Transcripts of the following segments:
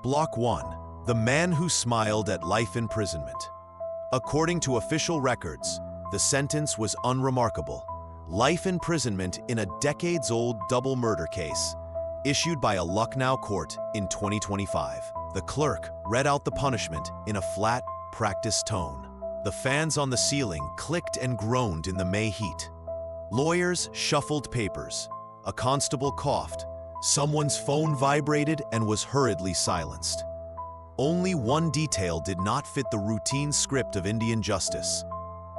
Block 1. The Man Who Smiled at Life Imprisonment. According to official records, the sentence was unremarkable. Life imprisonment in a decades-old double murder case, issued by a Lucknow court in 2025. The clerk read out the punishment in a flat, practiced tone. The fans on the ceiling clicked and groaned in the May heat. Lawyers shuffled papers. A constable coughed. Someone's phone vibrated and was hurriedly silenced. Only one detail did not fit the routine script of Indian justice.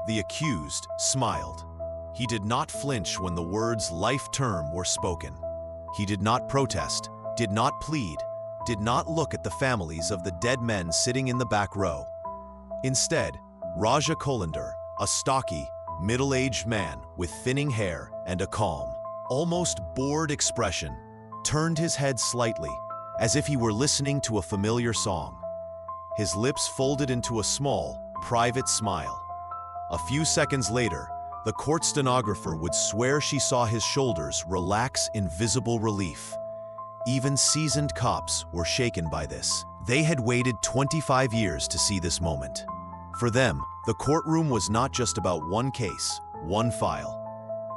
The accused smiled. He did not flinch when the words life term were spoken. He did not protest, did not plead, did not look at the families of the dead men sitting in the back row. Instead, Raja Kolander, a stocky, middle-aged man with thinning hair and a calm, almost bored expression, turned his head slightly, as if he were listening to a familiar song. His lips folded into a small, private smile. A few seconds later, the court stenographer would swear she saw his shoulders relax in visible relief. Even seasoned cops were shaken by this. They had waited 25 years to see this moment. For them, the courtroom was not just about one case, one file.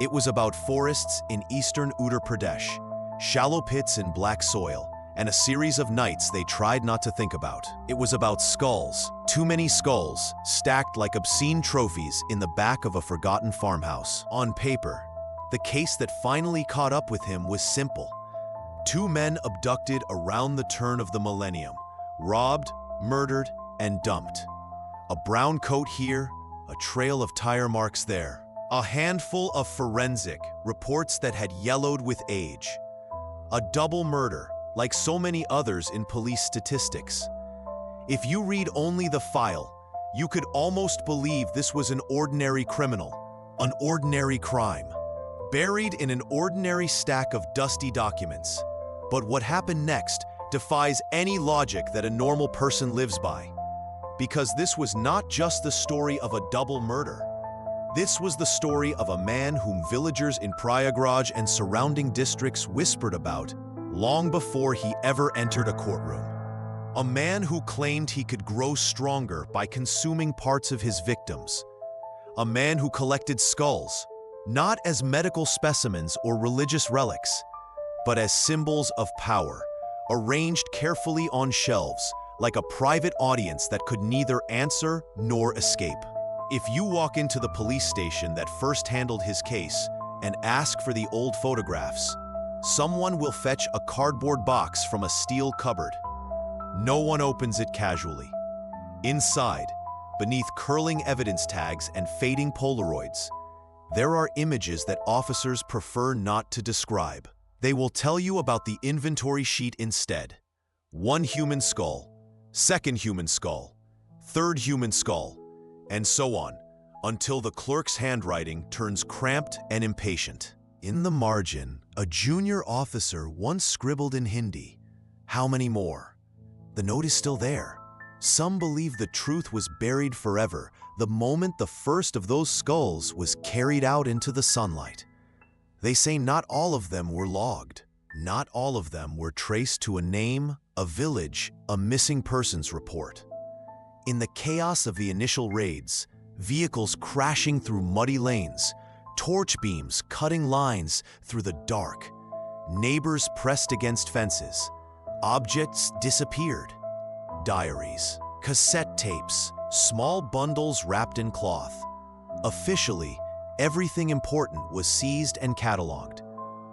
It was about forests in eastern Uttar Pradesh, shallow pits in black soil, and a series of nights they tried not to think about. It was about skulls, too many skulls, stacked like obscene trophies in the back of a forgotten farmhouse. On paper, the case that finally caught up with him was simple. Two men abducted around the turn of the millennium, robbed, murdered, and dumped. A brown coat here, a trail of tire marks there. A handful of forensic reports that had yellowed with age. A double murder, like so many others in police statistics. If you read only the file, you could almost believe this was an ordinary criminal, an ordinary crime, buried in an ordinary stack of dusty documents. But what happened next defies any logic that a normal person lives by. Because this was not just the story of a double murder. This was the story of a man whom villagers in Prayagraj and surrounding districts whispered about long before he ever entered a courtroom. A man who claimed he could grow stronger by consuming parts of his victims. A man who collected skulls, not as medical specimens or religious relics, but as symbols of power, arranged carefully on shelves, like a private audience that could neither answer nor escape. If you walk into the police station that first handled his case and ask for the old photographs, someone will fetch a cardboard box from a steel cupboard. No one opens it casually. Inside, beneath curling evidence tags and fading Polaroids, there are images that officers prefer not to describe. They will tell you about the inventory sheet instead. One human skull, second human skull, third human skull, and so on, until the clerk's handwriting turns cramped and impatient. In the margin, a junior officer once scribbled in Hindi, "How many more?" The note is still there. Some believe the truth was buried forever the moment the first of those skulls was carried out into the sunlight. They say not all of them were logged. Not all of them were traced to a name, a village, a missing persons report. In the chaos of the initial raids, vehicles crashing through muddy lanes, torch beams cutting lines through the dark, neighbors pressed against fences, objects disappeared. Diaries, cassette tapes, small bundles wrapped in cloth. Officially, everything important was seized and cataloged.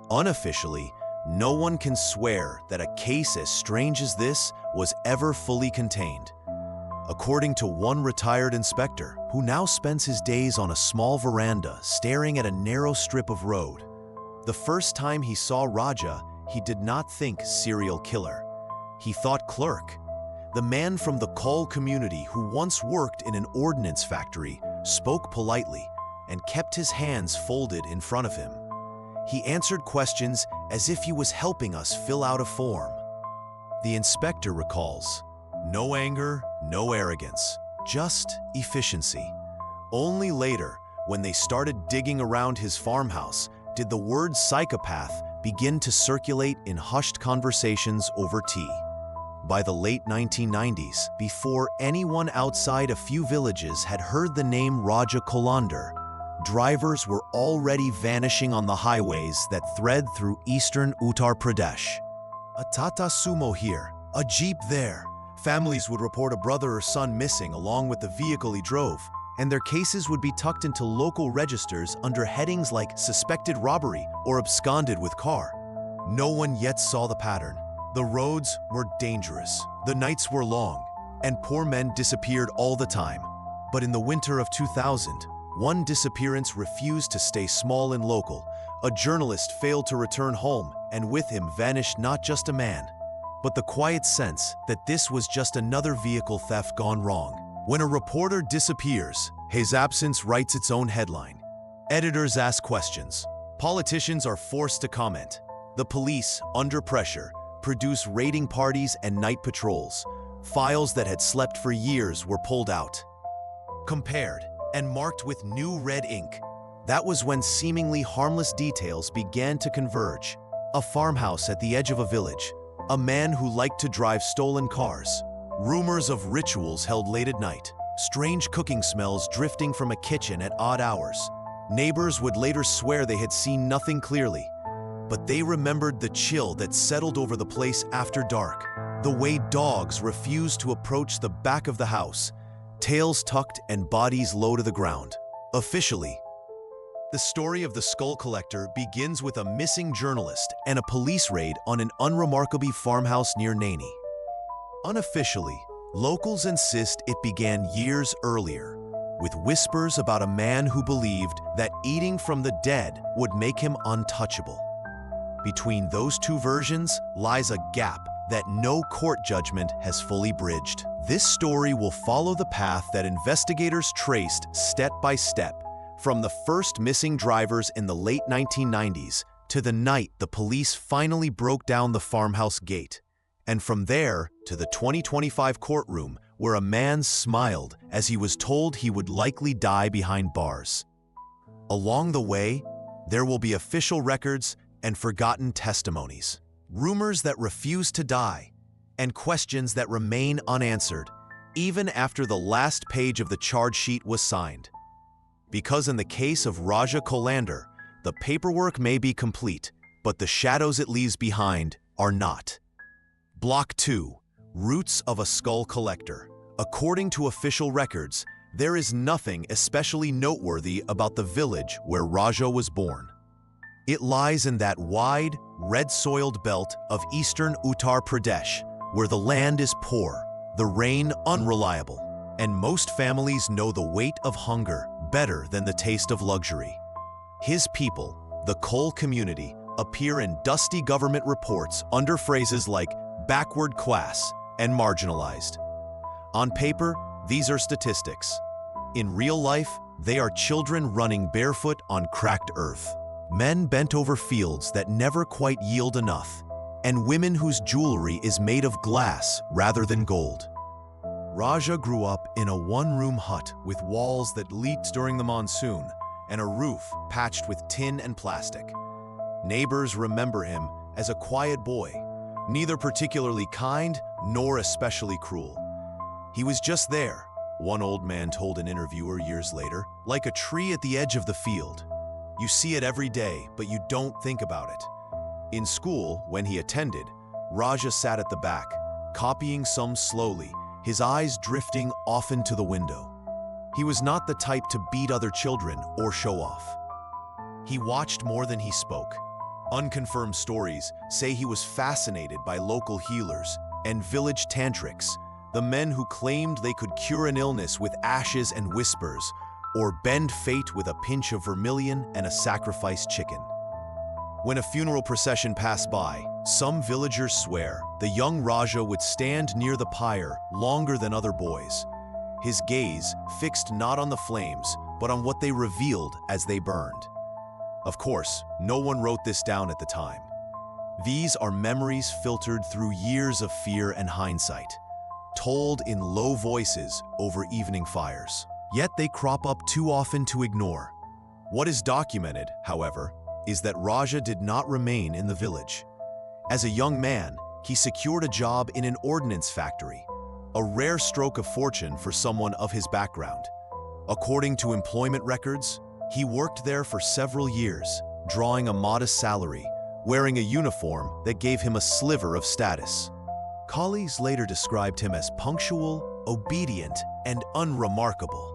Unofficially, no one can swear that a case as strange as this was ever fully contained. According to one retired inspector, who now spends his days on a small veranda staring at a narrow strip of road, the first time he saw Raja, he did not think serial killer. He thought clerk. The man from the Kol community who once worked in an ordnance factory spoke politely and kept his hands folded in front of him. He answered questions as if he was helping us fill out a form. The inspector recalls, no anger, no arrogance, just efficiency. Only later, when they started digging around his farmhouse, did the word psychopath begin to circulate in hushed conversations over tea. By the late 1990s, before anyone outside a few villages had heard the name Raja Kolander, drivers were already vanishing on the highways that thread through eastern Uttar Pradesh. A Tata Sumo here, a Jeep there. Families would report a brother or son missing along with the vehicle he drove, and their cases would be tucked into local registers under headings like suspected robbery or absconded with car. No one yet saw the pattern. The roads were dangerous, the nights were long, and poor men disappeared all the time. But in the winter of 2000, one disappearance refused to stay small and local. A journalist failed to return home, and with him vanished not just a man, but the quiet sense that this was just another vehicle theft gone wrong. When a reporter disappears, his absence writes its own headline. Editors ask questions. Politicians are forced to comment. The police, under pressure, produce raiding parties and night patrols. Files that had slept for years were pulled out, compared, and marked with new red ink. That was when seemingly harmless details began to converge. A farmhouse at the edge of a village, a man who liked to drive stolen cars, rumors of rituals held late at night, strange cooking smells drifting from a kitchen at odd hours. Neighbors would later swear they had seen nothing clearly, but they remembered the chill that settled over the place after dark, the way dogs refused to approach the back of the house, tails tucked and bodies low to the ground. Officially, the story of the skull collector begins with a missing journalist and a police raid on an unremarkable farmhouse near Naini. Unofficially, locals insist it began years earlier, with whispers about a man who believed that eating from the dead would make him untouchable. Between those two versions lies a gap that no court judgment has fully bridged. This story will follow the path that investigators traced step by step, from the first missing drivers in the late 1990s to the night the police finally broke down the farmhouse gate, and from there to the 2025 courtroom where a man smiled as he was told he would likely die behind bars. Along the way, there will be official records and forgotten testimonies, rumors that refuse to die, and questions that remain unanswered, even after the last page of the charge sheet was signed. Because in the case of Raja Kolander, the paperwork may be complete, but the shadows it leaves behind are not. Block 2. Roots of a Skull Collector. According to official records, there is nothing especially noteworthy about the village where Raja was born. It lies in that wide, red-soiled belt of eastern Uttar Pradesh, where the land is poor, the rain unreliable, and most families know the weight of hunger better than the taste of luxury. His people, the Kol community, appear in dusty government reports under phrases like backward class and marginalized. On paper, these are statistics. In real life, they are children running barefoot on cracked earth, men bent over fields that never quite yield enough, and women whose jewelry is made of glass rather than gold. Raja grew up in a one-room hut with walls that leaked during the monsoon and a roof patched with tin and plastic. Neighbors remember him as a quiet boy, neither particularly kind nor especially cruel. He was just there, one old man told an interviewer years later, like a tree at the edge of the field. You see it every day, but you don't think about it. In school, when he attended, Raja sat at the back, copying some slowly, his eyes drifting often to the window. He was not the type to beat other children or show off. He watched more than he spoke. Unconfirmed stories say he was fascinated by local healers and village tantrics, the men who claimed they could cure an illness with ashes and whispers, or bend fate with a pinch of vermilion and a sacrificed chicken. When a funeral procession passed by, some villagers swear the young Raja would stand near the pyre longer than other boys, his gaze fixed not on the flames, but on what they revealed as they burned. Of course, no one wrote this down at the time. These are memories filtered through years of fear and hindsight, told in low voices over evening fires. Yet they crop up too often to ignore. What is documented, however, is that Raja did not remain in the village. As a young man, he secured a job in an ordnance factory, a rare stroke of fortune for someone of his background. According to employment records, he worked there for several years, drawing a modest salary, wearing a uniform that gave him a sliver of status. Colleagues later described him as punctual, obedient, and unremarkable.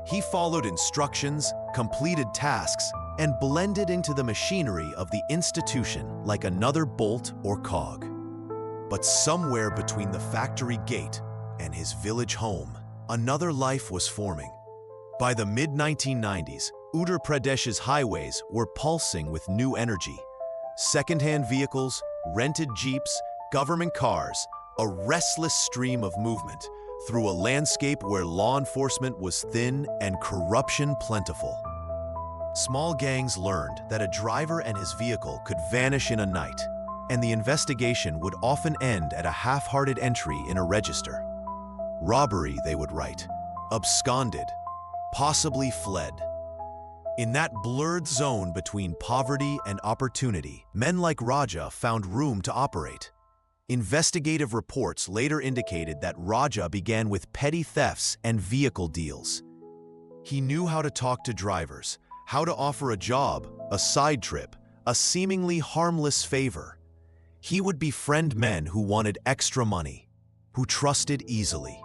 He followed instructions, completed tasks, and blended into the machinery of the institution like another bolt or cog. But somewhere between the factory gate and his village home, another life was forming. By the mid-1990s, Uttar Pradesh's highways were pulsing with new energy. Second-hand vehicles, rented jeeps, government cars, a restless stream of movement through a landscape where law enforcement was thin and corruption plentiful. Small gangs learned that a driver and his vehicle could vanish in a night, and the investigation would often end at a half-hearted entry in a register. Robbery, they would write, absconded, possibly fled. In that blurred zone between poverty and opportunity, men like Raja found room to operate. Investigative reports later indicated that Raja began with petty thefts and vehicle deals. He knew how to talk to drivers, how to offer a job, a side trip, a seemingly harmless favor. He would befriend men who wanted extra money, who trusted easily,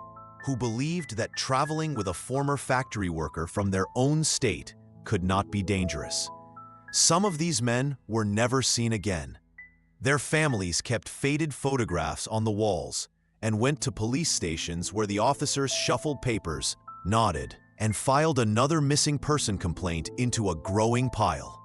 who believed that traveling with a former factory worker from their own state could not be dangerous. Some of these men were never seen again. Their families kept faded photographs on the walls and went to police stations where the officers shuffled papers, nodded, and filed another missing person complaint into a growing pile.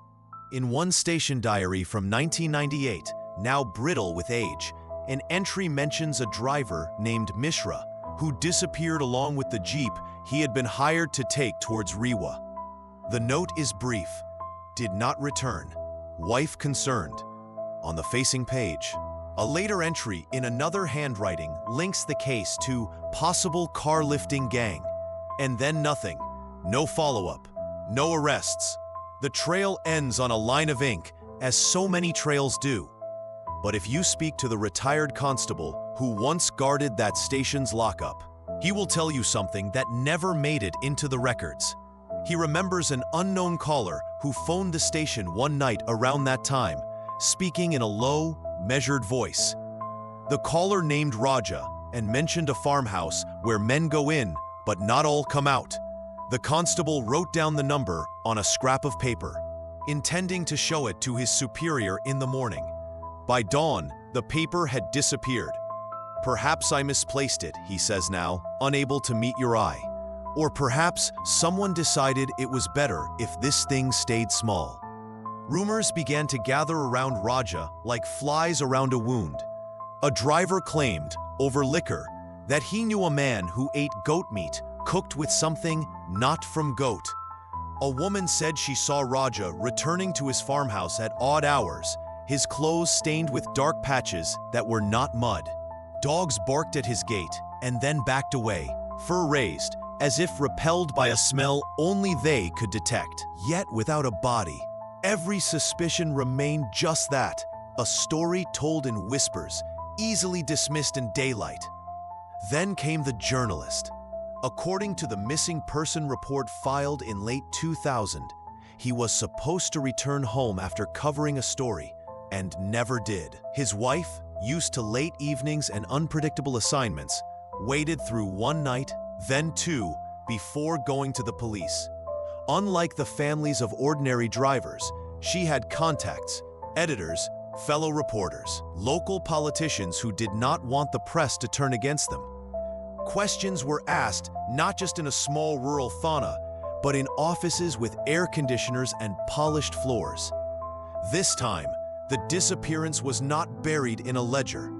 In one station diary from 1998, now brittle with age, an entry mentions a driver named Mishra who disappeared along with the jeep he had been hired to take towards Rewa. The note is brief, did not return, wife concerned. On the facing page, a later entry in another handwriting links the case to possible car lifting gang. And then nothing, no follow-up, no arrests. The trail ends on a line of ink, as so many trails do. But if you speak to the retired constable who once guarded that station's lockup, he will tell you something that never made it into the records. He remembers an unknown caller who phoned the station one night around that time, speaking in a low, measured voice. The caller named Raja and mentioned a farmhouse where men go in, but not all come out. The constable wrote down the number on a scrap of paper, intending to show it to his superior in the morning. By dawn, the paper had disappeared. Perhaps I misplaced it, he says now, unable to meet your eye. Or perhaps someone decided it was better if this thing stayed small. Rumors began to gather around Raja like flies around a wound. A driver claimed, over liquor, that he knew a man who ate goat meat cooked with something not from goat. A woman said she saw Raja returning to his farmhouse at odd hours, his clothes stained with dark patches that were not mud. Dogs barked at his gate and then backed away, fur raised, as if repelled by a smell only they could detect, yet without a body. Every suspicion remained just that, a story told in whispers, easily dismissed in daylight. Then came the journalist. According to the missing person report filed in late 2000, he was supposed to return home after covering a story, and never did. His wife, used to late evenings and unpredictable assignments, waited through one night, then two, before going to the police. Unlike the families of ordinary drivers, she had contacts, editors, fellow reporters, local politicians who did not want the press to turn against them. Questions were asked not just in a small rural thana, but in offices with air conditioners and polished floors. This time, the disappearance was not buried in a ledger.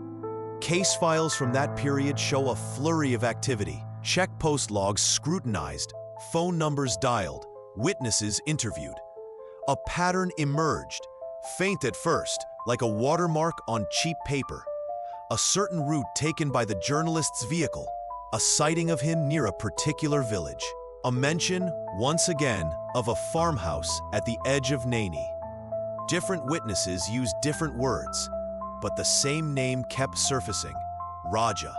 Case files from that period show a flurry of activity, check post logs scrutinized, phone numbers dialed, witnesses interviewed. A pattern emerged, faint at first, like a watermark on cheap paper. A certain route taken by the journalist's vehicle, a sighting of him near a particular village. A mention, once again, of a farmhouse at the edge of Naini. Different witnesses used different words. but the same name kept surfacing: Raja.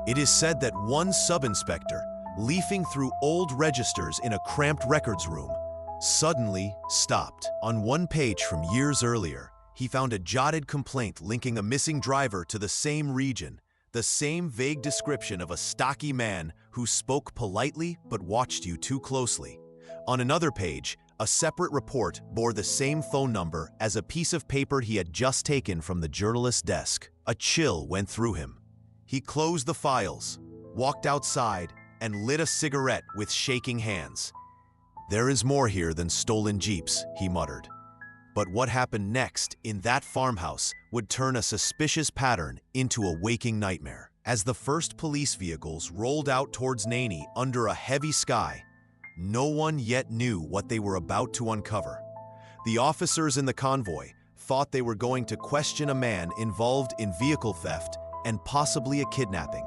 It is said that one sub-inspector, leafing through old registers in a cramped records room, suddenly stopped. On one page from years earlier, he found a jotted complaint linking a missing driver to the same region, the same vague description of a stocky man who spoke politely but watched you too closely. On another page, a separate report bore the same phone number as a piece of paper he had just taken from the journalist's desk. A chill went through him. He closed the files, walked outside, and lit a cigarette with shaking hands. "There is more here than stolen jeeps," he muttered. But what happened next in that farmhouse would turn a suspicious pattern into a waking nightmare. As the first police vehicles rolled out towards Naini under a heavy sky, no one yet knew what they were about to uncover. The officers in the convoy thought they were going to question a man involved in vehicle theft and possibly a kidnapping.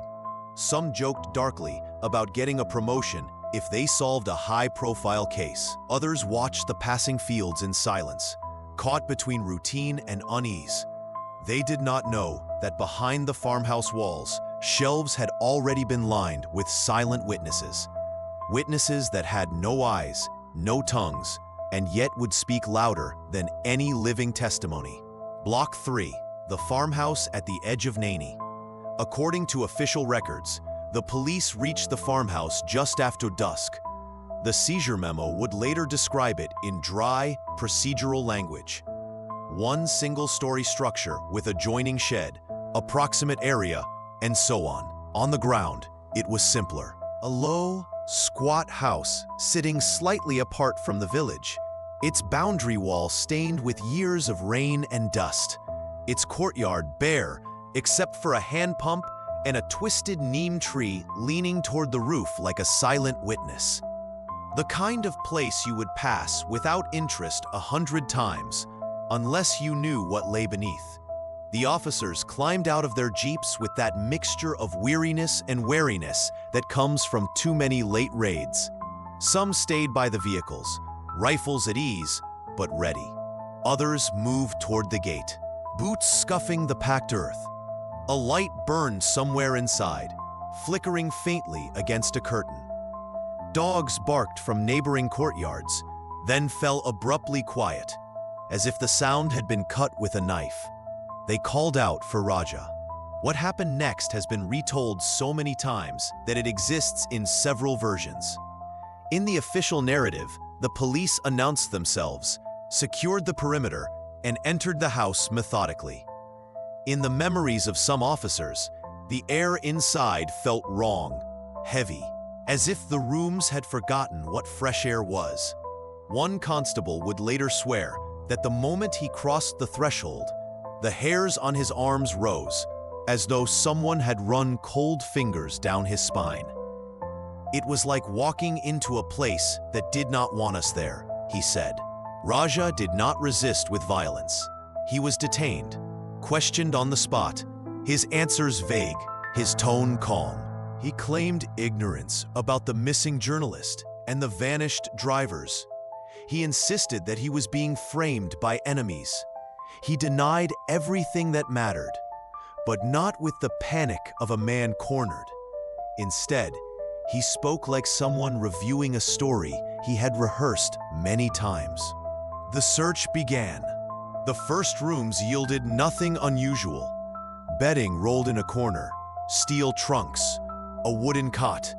Some joked darkly about getting a promotion if they solved a high-profile case. Others watched the passing fields in silence, caught between routine and unease. They did not know that behind the farmhouse walls, shelves had already been lined with silent witnesses. Witnesses that had no eyes, no tongues, and yet would speak louder than any living testimony. Block 3, the farmhouse at the edge of Naini. According to official records, the police reached the farmhouse just after dusk. The seizure memo would later describe it in dry, procedural language. One single-story structure with adjoining shed, approximate area, and so on. On the ground, it was simpler. A low, squat house sitting slightly apart from the village, its boundary wall stained with years of rain and dust, its courtyard bare except for a hand pump and a twisted neem tree leaning toward the roof like a silent witness. The kind of place you would pass without interest 100 times, unless you knew what lay beneath. The officers climbed out of their jeeps with that mixture of weariness and wariness that comes from too many late raids. Some stayed by the vehicles, rifles at ease, but ready. Others moved toward the gate, boots scuffing the packed earth. A light burned somewhere inside, flickering faintly against a curtain. Dogs barked from neighboring courtyards, then fell abruptly quiet, as if the sound had been cut with a knife. They called out for Raja. What happened next has been retold so many times that it exists in several versions. In the official narrative, the police announced themselves, secured the perimeter, and entered the house methodically. In the memories of some officers, the air inside felt wrong, heavy, as if the rooms had forgotten what fresh air was. One constable would later swear that the moment he crossed the threshold, the hairs on his arms rose, as though someone had run cold fingers down his spine. It was like walking into a place that did not want us there, he said. Raja did not resist with violence. He was detained, questioned on the spot, his answers vague, his tone calm. He claimed ignorance about the missing journalist and the vanished drivers. He insisted that he was being framed by enemies. He denied everything that mattered, but not with the panic of a man cornered. Instead, he spoke like someone reviewing a story he had rehearsed many times. The search began. The first rooms yielded nothing unusual. Bedding rolled in a corner, steel trunks, a wooden cot,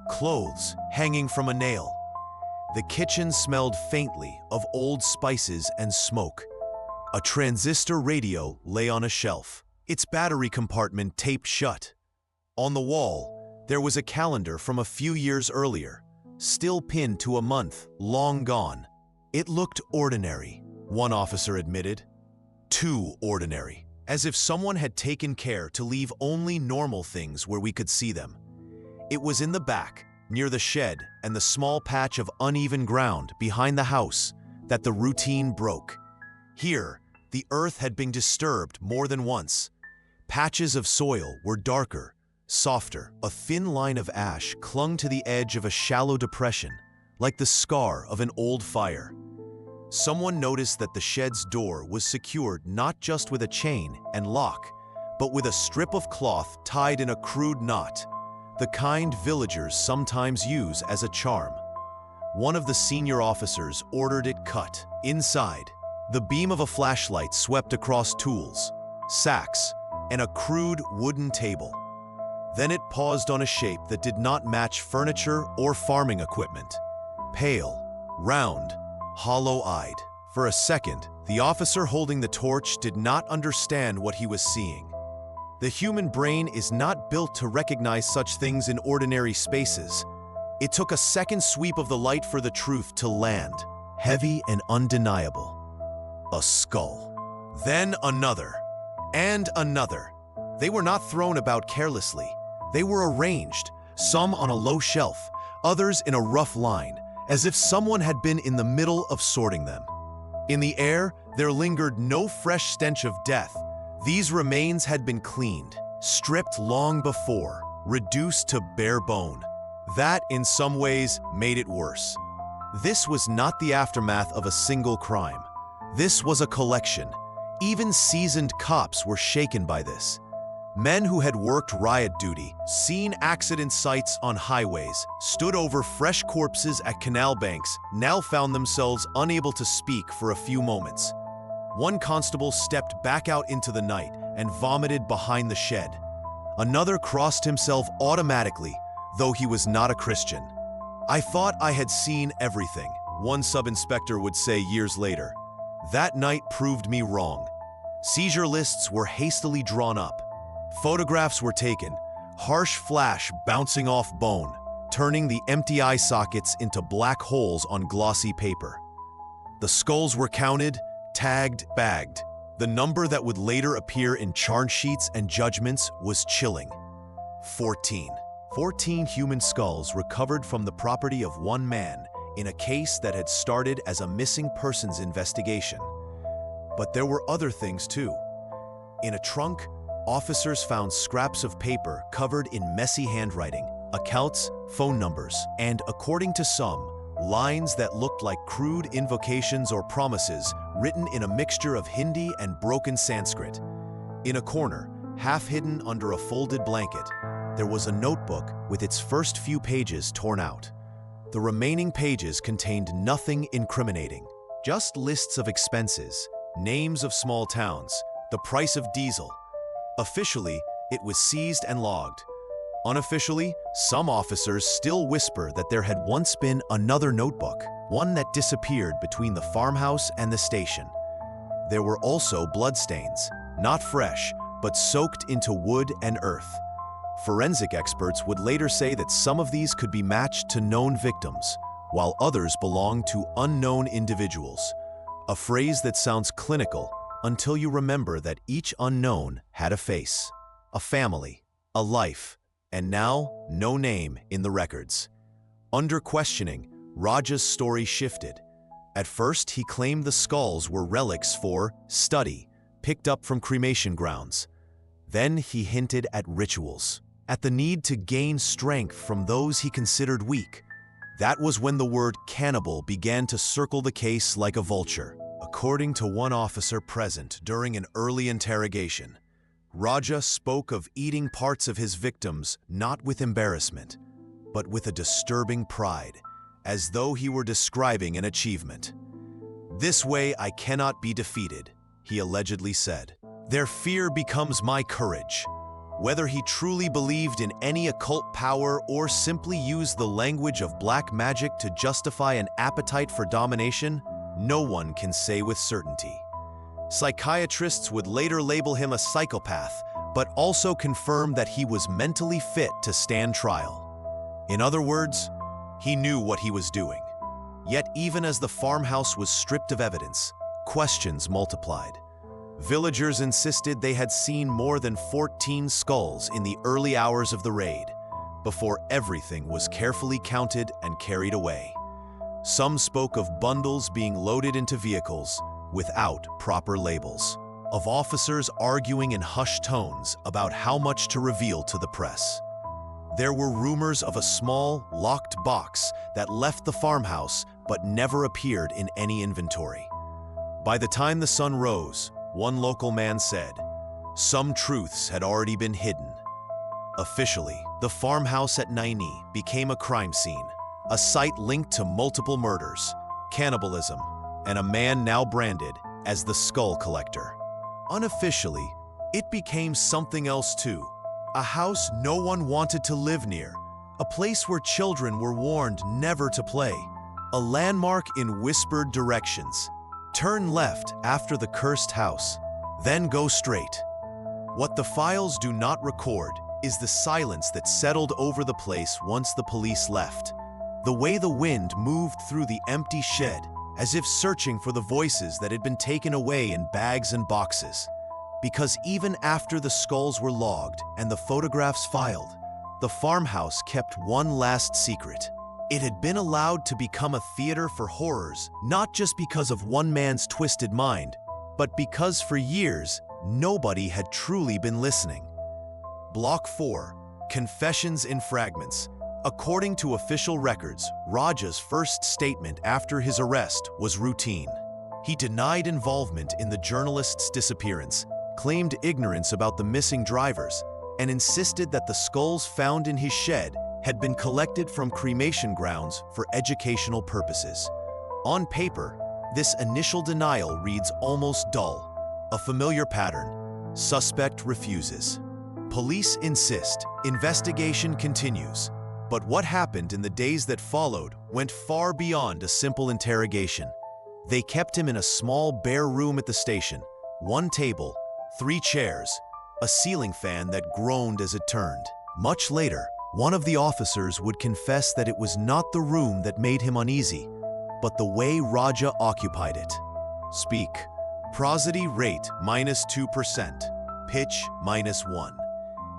clothes hanging from a nail. The kitchen smelled faintly of old spices and smoke. A transistor radio lay on a shelf, its battery compartment taped shut. On the wall, there was a calendar from a few years earlier, still pinned to a month long gone. It looked ordinary, one officer admitted. Too ordinary, as if someone had taken care to leave only normal things where we could see them. It was in the back, near the shed and the small patch of uneven ground behind the house, that the routine broke. Here, the earth had been disturbed more than once. Patches of soil were darker, softer. A thin line of ash clung to the edge of a shallow depression, like the scar of an old fire. someone noticed that the shed's door was secured not just with a chain and lock, but with a strip of cloth tied in a crude knot, the kind villagers sometimes use as a charm. One of the senior officers ordered it cut. Inside, the beam of a flashlight swept across tools, sacks, and a crude wooden table. Then it paused on a shape that did not match furniture or farming equipment. Pale, round, hollow-eyed. For a second, the officer holding the torch did not understand what he was seeing. The human brain is not built to recognize such things in ordinary spaces. It took a second sweep of the light for the truth to land, heavy and undeniable. A skull. Then another, and another. They were not thrown about carelessly. They were arranged, some on a low shelf, others in a rough line, as if someone had been in the middle of sorting them. In the air, there lingered no fresh stench of death. These remains had been cleaned, stripped long before, reduced to bare bone. That, in some ways, made it worse. This was not the aftermath of a single crime. This was a collection. Even seasoned cops were shaken by this. Men who had worked riot duty, seen accident sites on highways, stood over fresh corpses at canal banks, now found themselves unable to speak for a few moments. One constable stepped back out into the night and vomited behind the shed. Another crossed himself automatically, though he was not a Christian. "I thought I had seen everything," one sub-inspector would say years later. "That night proved me wrong." Seizure lists were hastily drawn up. Photographs were taken, harsh flash bouncing off bone, turning the empty eye sockets into black holes on glossy paper. The skulls were counted, tagged, bagged. The number that would later appear in charge sheets and judgments was chilling. 14. 14 human skulls recovered from the property of one man in a case that had started as a missing persons investigation. But there were other things too. In a trunk, officers found scraps of paper covered in messy handwriting, accounts, phone numbers, and, according to some, lines that looked like crude invocations or promises written in a mixture of Hindi and broken Sanskrit. In a corner, half hidden under a folded blanket, there was a notebook with its first few pages torn out. The remaining pages contained nothing incriminating, just lists of expenses, names of small towns, the price of diesel. Officially, it was seized and logged. Unofficially, some officers still whisper that there had once been another notebook, one that disappeared between the farmhouse and the station. There were also bloodstains, not fresh, but soaked into wood and earth. Forensic experts would later say that some of these could be matched to known victims, while others belonged to unknown individuals. A phrase that sounds clinical until you remember that each unknown had a face, a family, a life, and now no name in the records. Under questioning, Raja's story shifted. At first, he claimed the skulls were relics for study, picked up from cremation grounds. Then he hinted at rituals, at the need to gain strength from those he considered weak. That was when the word cannibal began to circle the case like a vulture. According to one officer present during an early interrogation, Raja spoke of eating parts of his victims not with embarrassment, but with a disturbing pride, as though he were describing an achievement. "This way I cannot be defeated," he allegedly said. "Their fear becomes my courage." Whether he truly believed in any occult power or simply used the language of black magic to justify an appetite for domination, no one can say with certainty. Psychiatrists would later label him a psychopath, but also confirm that he was mentally fit to stand trial. In other words, he knew what he was doing. Yet even as the farmhouse was stripped of evidence, questions multiplied. Villagers insisted they had seen more than 14 skulls in the early hours of the raid, before everything was carefully counted and carried away. Some spoke of bundles being loaded into vehicles without proper labels, of officers arguing in hushed tones about how much to reveal to the press. There were rumors of a small, locked box that left the farmhouse but never appeared in any inventory. By the time the sun rose, one local man said, some truths had already been hidden. Officially, the farmhouse at Naini became a crime scene, a site linked to multiple murders, cannibalism, and a man now branded as the Skull Collector. Unofficially, it became something else too, a house no one wanted to live near, a place where children were warned never to play, a landmark in whispered directions. Turn left after the cursed house, then go straight. What the files do not record is the silence that settled over the place once the police left. The way the wind moved through the empty shed, as if searching for the voices that had been taken away in bags and boxes. Because even after the skulls were logged and the photographs filed, the farmhouse kept one last secret. It had been allowed to become a theater for horrors, not just because of one man's twisted mind, but because for years, nobody had truly been listening. Block 4, Confessions in Fragments. According to official records, Raja's first statement after his arrest was routine. He denied involvement in the journalist's disappearance, claimed ignorance about the missing drivers, and insisted that the skulls found in his shed had been collected from cremation grounds for educational purposes. On paper, this initial denial reads almost dull, a familiar pattern. Suspect refuses. Police insist. Investigation continues. But what happened in the days that followed went far beyond a simple interrogation. They kept him in a small, bare room at the station. One table, 3 chairs, a ceiling fan that groaned as it turned. Much later, one of the officers would confess that it was not the room that made him uneasy, but the way Raja occupied it. Speak. Prosody rate -2%. Pitch -1.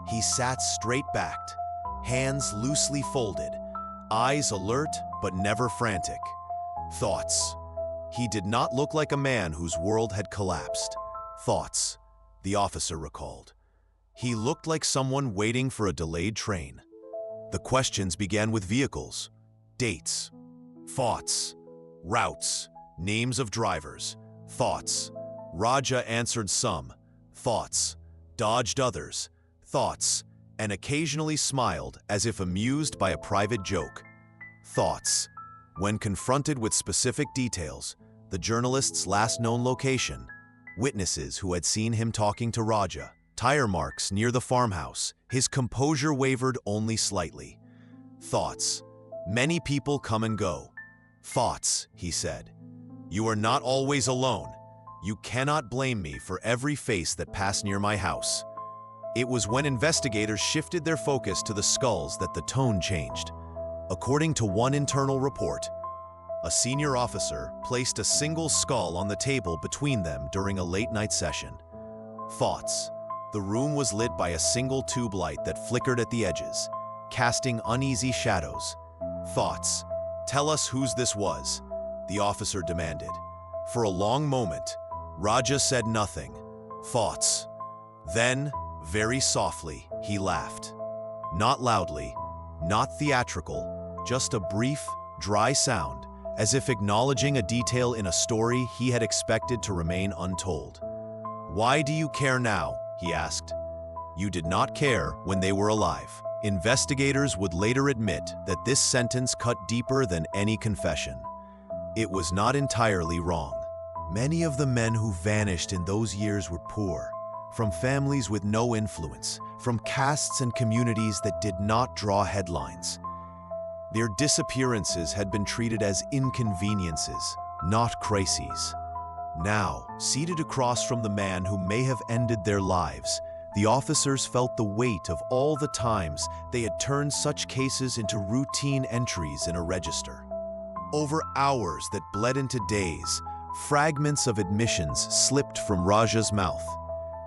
He sat straight-backed, hands loosely folded, eyes alert but never frantic. Thoughts. He did not look like a man whose world had collapsed. Thoughts, the officer recalled. He looked like someone waiting for a delayed train. The questions began with vehicles, dates, thoughts, routes, names of drivers, thoughts. Raja answered some, thoughts, dodged others, thoughts, and occasionally smiled as if amused by a private joke. Thoughts. When confronted with specific details, the journalist's last known location, witnesses who had seen him talking to Raja, tire marks near the farmhouse, his composure wavered only slightly. Thoughts. Many people come and go. Thoughts, he said. You are not always alone. You cannot blame me for every face that passed near my house. It was when investigators shifted their focus to the skulls that the tone changed. According to one internal report, a senior officer placed a single skull on the table between them during a late-night session. Thoughts. The room was lit by a single tube light that flickered at the edges, casting uneasy shadows. Thoughts. Tell us whose this was, the officer demanded. For a long moment, Raja said nothing. Thoughts. Then, very softly, he laughed. Not loudly, not theatrical, just a brief, dry sound, as if acknowledging a detail in a story he had expected to remain untold. Why do you care now? He asked. You did not care when they were alive. Investigators would later admit that this sentence cut deeper than any confession. It was not entirely wrong. Many of the men who vanished in those years were poor, from families with no influence, from castes and communities that did not draw headlines. Their disappearances had been treated as inconveniences, not crises. Now, seated across from the man who may have ended their lives, the officers felt the weight of all the times they had turned such cases into routine entries in a register. Over hours that bled into days, fragments of admissions slipped from Raja's mouth.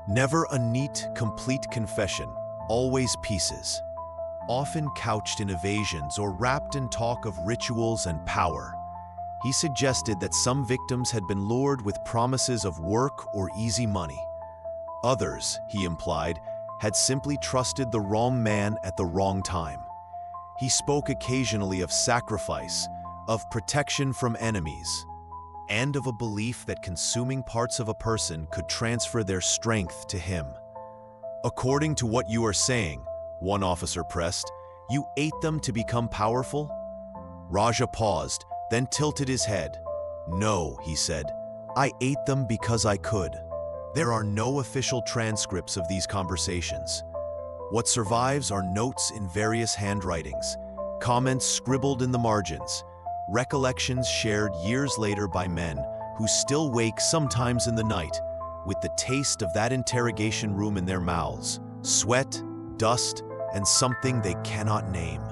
Never a neat, complete confession, always pieces. Often couched in evasions or wrapped in talk of rituals and power. He suggested that some victims had been lured with promises of work or easy money. Others, he implied, had simply trusted the wrong man at the wrong time. He spoke occasionally of sacrifice, of protection from enemies, and of a belief that consuming parts of a person could transfer their strength to him. According to what you are saying, one officer pressed, you ate them to become powerful? Raja paused, then tilted his head. No, he said, I ate them because I could. There are no official transcripts of these conversations. What survives are notes in various handwritings, comments scribbled in the margins, recollections shared years later by men who still wake sometimes in the night with the taste of that interrogation room in their mouths, sweat, dust, and something they cannot name.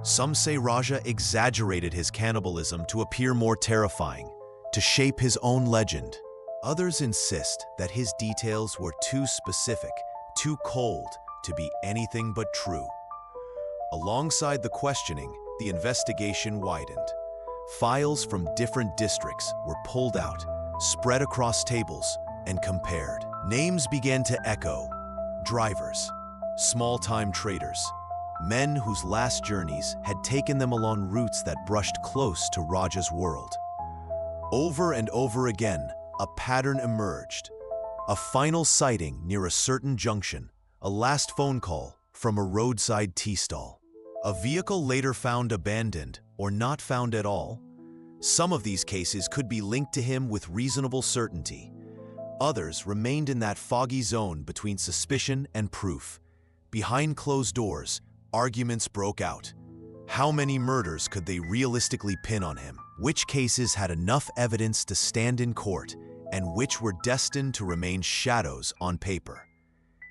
Some say Raja exaggerated his cannibalism to appear more terrifying, to shape his own legend. Others insist that his details were too specific, too cold, to be anything but true. Alongside the questioning, the investigation widened. Files from different districts were pulled out, spread across tables, and compared. Names began to echo: drivers, small-time traders, men whose last journeys had taken them along routes that brushed close to Raja's world. Over and over again, a pattern emerged. A final sighting near a certain junction, a last phone call from a roadside tea stall. A vehicle later found abandoned or not found at all. Some of these cases could be linked to him with reasonable certainty. Others remained in that foggy zone between suspicion and proof. Behind closed doors, arguments broke out. How many murders could they realistically pin on him? Which cases had enough evidence to stand in court, and which were destined to remain shadows on paper?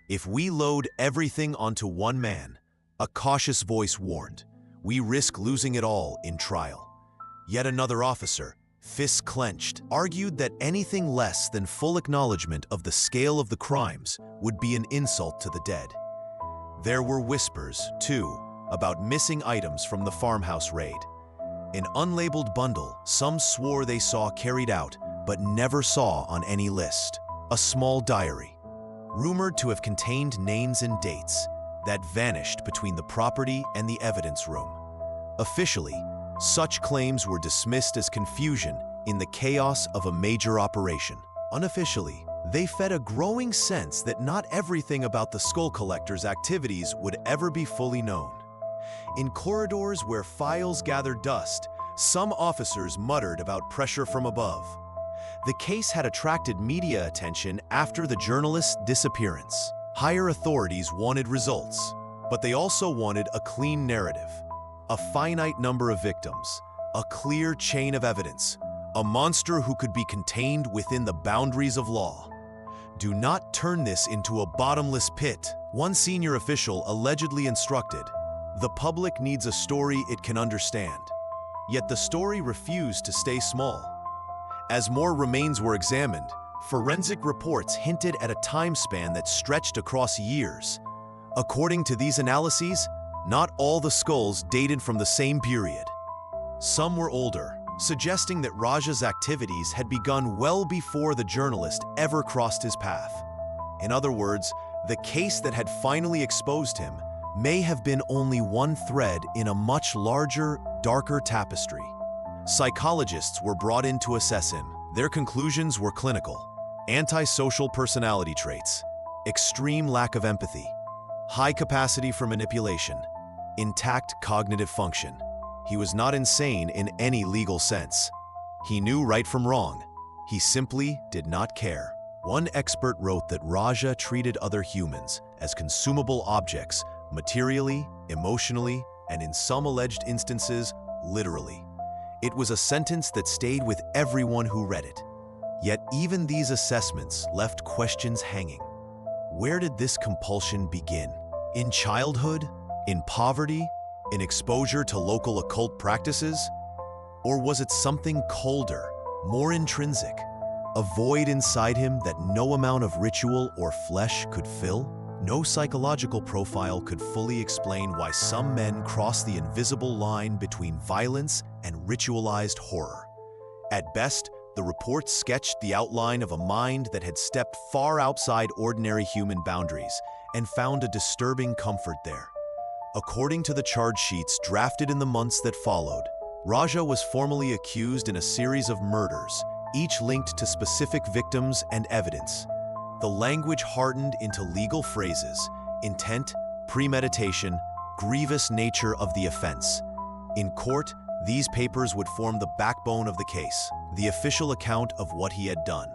If we load everything onto one man, a cautious voice warned, we risk losing it all in trial. Yet another officer, fists clenched, argued that anything less than full acknowledgement of the scale of the crimes would be an insult to the dead. There were whispers, too, about missing items from the farmhouse raid. An unlabeled bundle some swore they saw carried out, but never saw on any list. A small diary, rumored to have contained names and dates, that vanished between the property and the evidence room. Officially, such claims were dismissed as confusion in the chaos of a major operation. Unofficially, they fed a growing sense that not everything about the skull collector's activities would ever be fully known. In corridors where files gathered dust, some officers muttered about pressure from above. The case had attracted media attention after the journalist's disappearance. Higher authorities wanted results, but they also wanted a clean narrative. A finite number of victims, a clear chain of evidence, a monster who could be contained within the boundaries of law. Do not turn this into a bottomless pit, one senior official allegedly instructed. The public needs a story it can understand. Yet the story refused to stay small. As more remains were examined, forensic reports hinted at a time span that stretched across years. According to these analyses, not all the skulls dated from the same period. Some were older, suggesting that Raja's activities had begun well before the journalist ever crossed his path. In other words, the case that had finally exposed him may have been only one thread in a much larger, darker tapestry. Psychologists were brought in to assess him. Their conclusions were clinical: antisocial personality traits, extreme lack of empathy, high capacity for manipulation, intact cognitive function. He was not insane in any legal sense. He knew right from wrong. He simply did not care. One expert wrote that Raja treated other humans as consumable objects, materially, emotionally, and in some alleged instances, literally. It was a sentence that stayed with everyone who read it. Yet even these assessments left questions hanging. Where did this compulsion begin? In childhood? In poverty? In exposure to local occult practices? Or was it something colder, more intrinsic? A void inside him that no amount of ritual or flesh could fill? No psychological profile could fully explain why some men cross the invisible line between violence and ritualized horror. At best, the report sketched the outline of a mind that had stepped far outside ordinary human boundaries and found a disturbing comfort there. According to the charge sheets drafted in the months that followed, Raja was formally accused in a series of murders, each linked to specific victims and evidence. The language hardened into legal phrases: intent, premeditation, grievous nature of the offense. In court, these papers would form the backbone of the case, the official account of what he had done.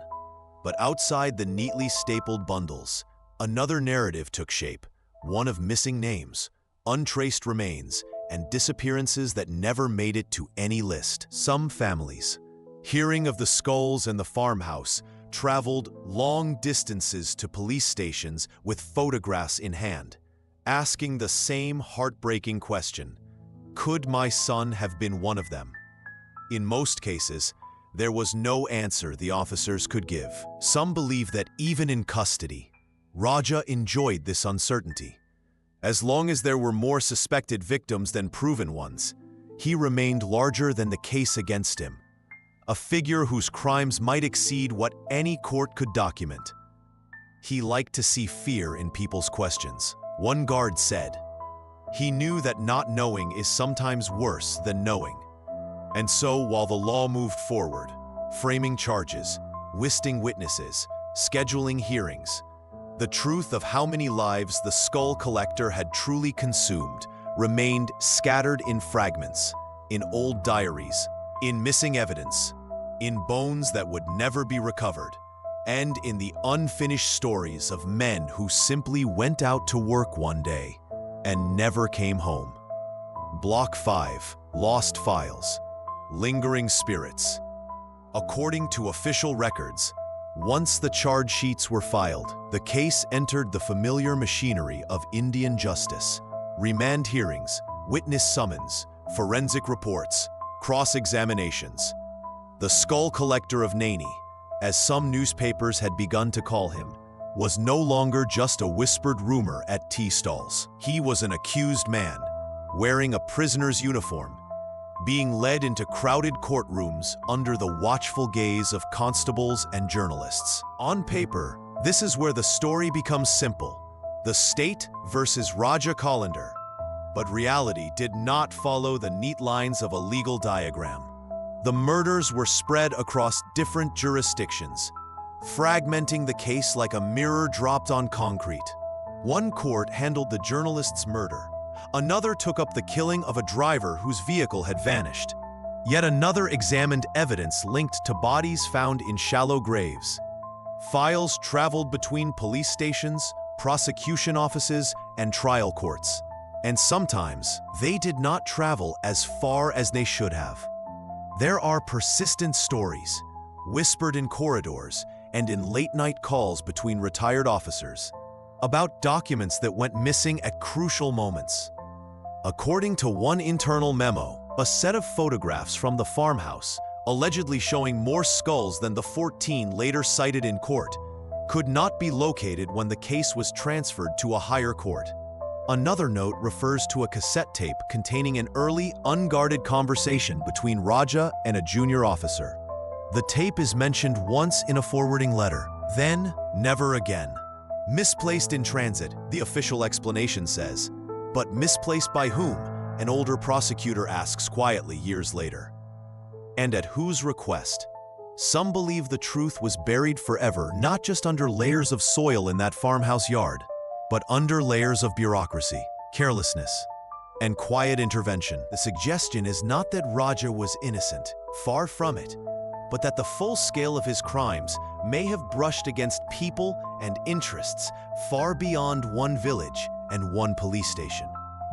But outside the neatly stapled bundles, another narrative took shape, one of missing names, untraced remains, and disappearances that never made it to any list. Some families, hearing of the skulls and the farmhouse, traveled long distances to police stations with photographs in hand, asking the same heartbreaking question: could my son have been one of them? In most cases, there was no answer the officers could give. Some believe that even in custody, Raja enjoyed this uncertainty. As long as there were more suspected victims than proven ones, he remained larger than the case against him, a figure whose crimes might exceed what any court could document. He liked to see fear in people's questions. One guard said, "He knew that not knowing is sometimes worse than knowing." And so, while the law moved forward, framing charges, listing witnesses, scheduling hearings, the truth of how many lives the skull collector had truly consumed remained scattered in fragments, in old diaries, in missing evidence, in bones that would never be recovered, and in the unfinished stories of men who simply went out to work one day and never came home. Block 5, Lost Files, Lingering Spirits. According to official records, once the charge sheets were filed, the case entered the familiar machinery of Indian justice: remand hearings, witness summons, forensic reports, cross-examinations. The skull collector of Naini, as some newspapers had begun to call him, was no longer just a whispered rumor at tea stalls. He was an accused man, wearing a prisoner's uniform, being led into crowded courtrooms under the watchful gaze of constables and journalists. On paper, this is where the story becomes simple: the state versus Raja Kolander. But reality did not follow the neat lines of a legal diagram. The murders were spread across different jurisdictions, fragmenting the case like a mirror dropped on concrete. One court handled the journalist's murder. Another took up the killing of a driver whose vehicle had vanished. Yet another examined evidence linked to bodies found in shallow graves. Files traveled between police stations, prosecution offices, and trial courts. And sometimes, they did not travel as far as they should have. There are persistent stories, whispered in corridors and in late-night calls between retired officers, about documents that went missing at crucial moments. According to one internal memo, a set of photographs from the farmhouse, allegedly showing more skulls than the 14 later cited in court, could not be located when the case was transferred to a higher court. Another note refers to a cassette tape containing an early, unguarded conversation between Raja and a junior officer. The tape is mentioned once in a forwarding letter, then never again. Misplaced in transit, the official explanation says, but misplaced by whom? An older prosecutor asks quietly years later. And at whose request? Some believe the truth was buried forever, not just under layers of soil in that farmhouse yard, but under layers of bureaucracy, carelessness, and quiet intervention. The suggestion is not that Raja was innocent, far from it, but that the full scale of his crimes may have brushed against people and interests far beyond one village and one police station.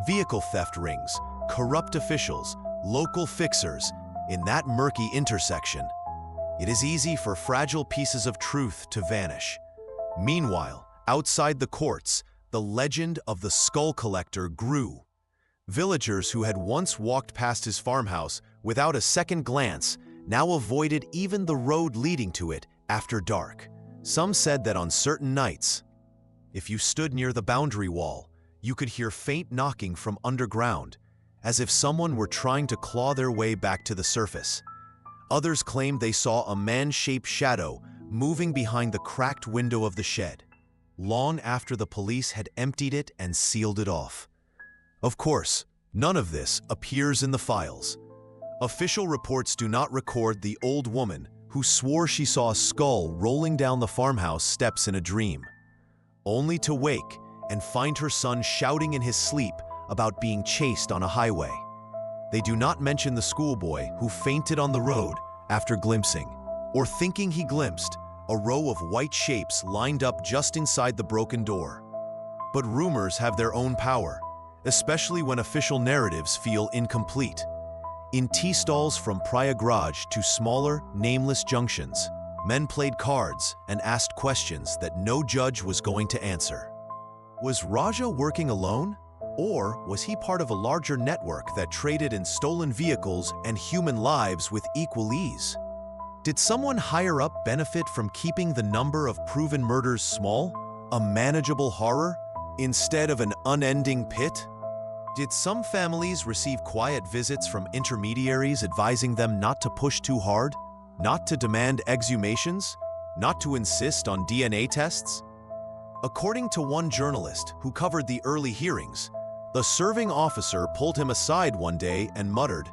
Vehicle theft rings, corrupt officials, local fixers, in that murky intersection. It is easy for fragile pieces of truth to vanish. Meanwhile, outside the courts, the legend of the skull collector grew. Villagers who had once walked past his farmhouse without a second glance now avoided even the road leading to it after dark. Some said that on certain nights, if you stood near the boundary wall, you could hear faint knocking from underground, as if someone were trying to claw their way back to the surface. Others claimed they saw a man-shaped shadow moving behind the cracked window of the shed, long after the police had emptied it and sealed it off. Of course, none of this appears in the files. Official reports do not record the old woman who swore she saw a skull rolling down the farmhouse steps in a dream, only to wake and find her son shouting in his sleep about being chased on a highway. They do not mention the schoolboy who fainted on the road after glimpsing, or thinking he glimpsed, a row of white shapes lined up just inside the broken door. But rumors have their own power, especially when official narratives feel incomplete. In tea stalls from Prayagraj to smaller, nameless junctions, men played cards and asked questions that no judge was going to answer. Was Raja working alone? Or was he part of a larger network that traded in stolen vehicles and human lives with equal ease? Did someone higher up benefit from keeping the number of proven murders small, a manageable horror, instead of an unending pit? Did some families receive quiet visits from intermediaries advising them not to push too hard, not to demand exhumations, not to insist on DNA tests? According to one journalist who covered the early hearings, the serving officer pulled him aside one day and muttered,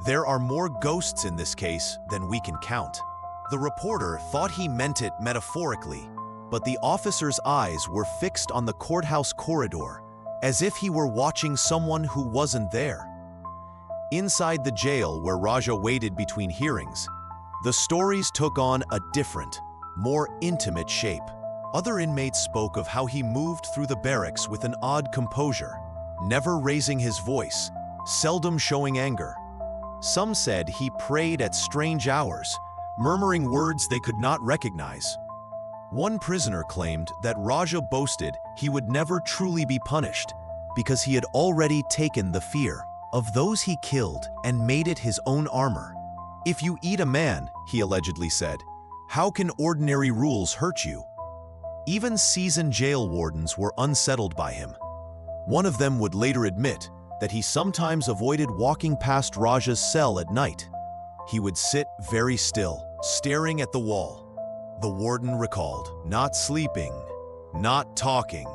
"There are more ghosts in this case than we can count." The reporter thought he meant it metaphorically, but the officer's eyes were fixed on the courthouse corridor, as if he were watching someone who wasn't there. Inside the jail where Raja waited between hearings, the stories took on a different, more intimate shape. Other inmates spoke of how he moved through the barracks with an odd composure, never raising his voice, seldom showing anger. Some said he prayed at strange hours, murmuring words they could not recognize. One prisoner claimed that Raja boasted he would never truly be punished because he had already taken the fear of those he killed and made it his own armor. "If you eat a man," he allegedly said, "how can ordinary rules hurt you?" Even seasoned jail wardens were unsettled by him. One of them would later admit that he sometimes avoided walking past Raja's cell at night. He would sit very still, staring at the wall. The warden recalled, not sleeping, not talking,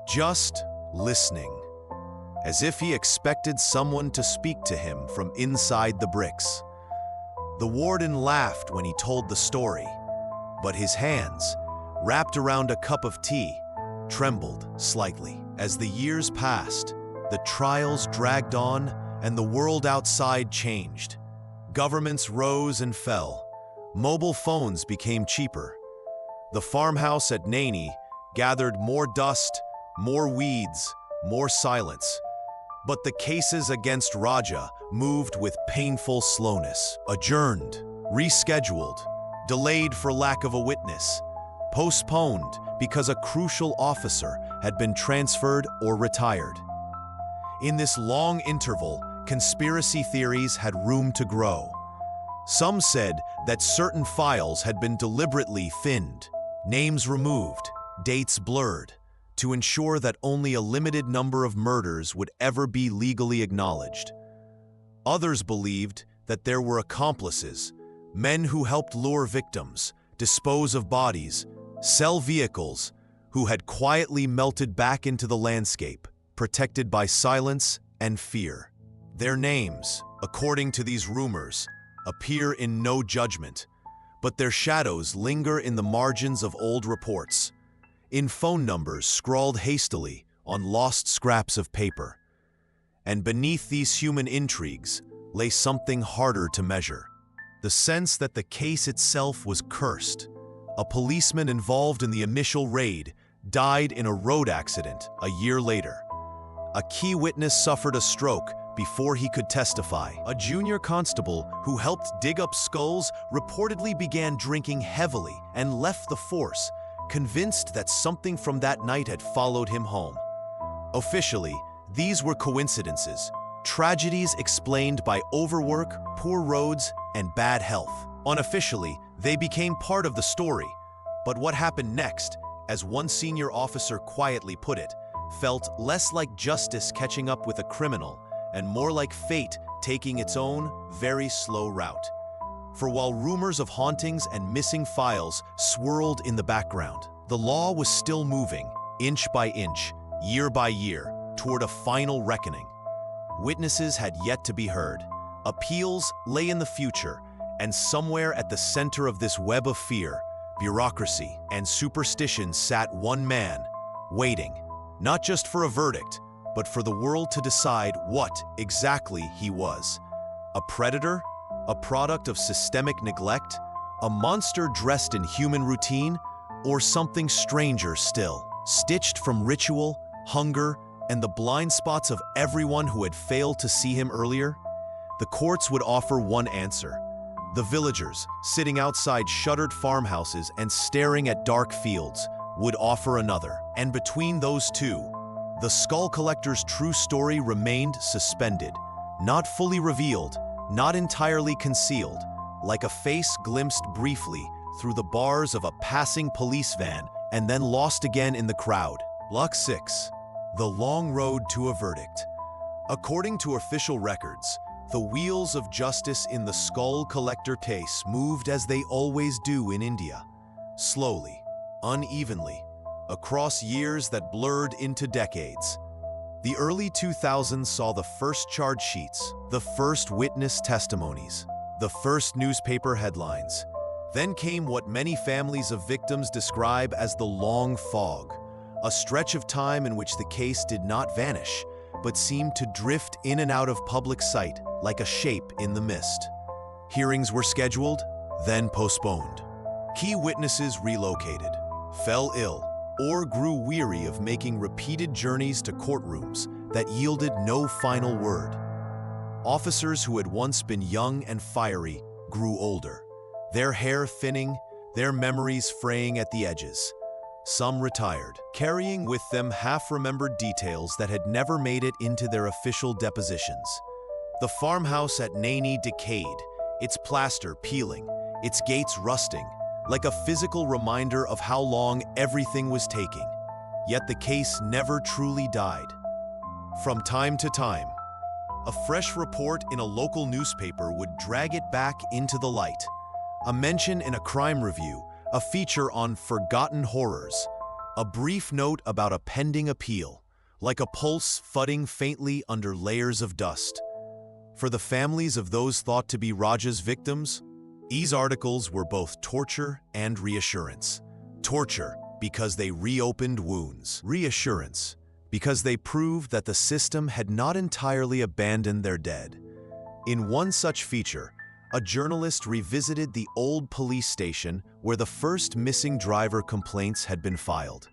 just listening, as if he expected someone to speak to him from inside the bricks. The warden laughed when he told the story, but his hands, wrapped around a cup of tea, trembled slightly. As the years passed, the trials dragged on and the world outside changed. Governments rose and fell. Mobile phones became cheaper. The farmhouse at Naini gathered more dust, more weeds, more silence. But the cases against Raja moved with painful slowness, adjourned, rescheduled, delayed for lack of a witness, postponed because a crucial officer had been transferred or retired. In this long interval, conspiracy theories had room to grow. Some said that certain files had been deliberately thinned, names removed, dates blurred, to ensure that only a limited number of murders would ever be legally acknowledged. Others believed that there were accomplices, men who helped lure victims, dispose of bodies, sell vehicles, who had quietly melted back into the landscape, protected by silence and fear. Their names, according to these rumors, appear in no judgment, but their shadows linger in the margins of old reports, in phone numbers scrawled hastily on lost scraps of paper. And beneath these human intrigues lay something harder to measure: the sense that the case itself was cursed. A policeman involved in the initial raid died in a road accident a year later. A key witness suffered a stroke before he could testify. A junior constable who helped dig up skulls reportedly began drinking heavily and left the force, convinced that something from that night had followed him home. Officially, these were coincidences, tragedies explained by overwork, poor roads, and bad health. Unofficially, they became part of the story. But what happened next, as one senior officer quietly put it, felt less like justice catching up with a criminal and more like fate taking its own, very slow route. For while rumors of hauntings and missing files swirled in the background, the law was still moving, inch by inch, year by year, toward a final reckoning. Witnesses had yet to be heard. Appeals lay in the future, and somewhere at the center of this web of fear, bureaucracy, and superstition sat one man, waiting, not just for a verdict, but for the world to decide what exactly he was. A predator? A product of systemic neglect? A monster dressed in human routine? Or something stranger still, stitched from ritual, hunger, and the blind spots of everyone who had failed to see him earlier? The courts would offer one answer. The villagers, sitting outside shuttered farmhouses and staring at dark fields, would offer another. And between those two, the skull collector's true story remained suspended, not fully revealed, not entirely concealed, like a face glimpsed briefly through the bars of a passing police van and then lost again in the crowd. Block 6. The long road to a verdict. According to official records, the wheels of justice in the skull collector case moved as they always do in India, slowly, unevenly, across years that blurred into decades. The early 2000s saw the first charge sheets, the first witness testimonies, the first newspaper headlines. Then came what many families of victims describe as the long fog, a stretch of time in which the case did not vanish, but seemed to drift in and out of public sight like a shape in the mist. Hearings were scheduled, then postponed. Key witnesses relocated, fell ill, or grew weary of making repeated journeys to courtrooms that yielded no final word. Officers who had once been young and fiery grew older, their hair thinning, their memories fraying at the edges. Some retired, carrying with them half-remembered details that had never made it into their official depositions. The farmhouse at Naini decayed, its plaster peeling, its gates rusting, like a physical reminder of how long everything was taking. Yet the case never truly died. From time to time, a fresh report in a local newspaper would drag it back into the light. A mention in a crime review, a feature on forgotten horrors, a brief note about a pending appeal, like a pulse thudding faintly under layers of dust. For the families of those thought to be Raja's victims, these articles were both torture and reassurance. Torture because they reopened wounds. Reassurance because they proved that the system had not entirely abandoned their dead. In one such feature, a journalist revisited the old police station where the first missing driver complaints had been filed.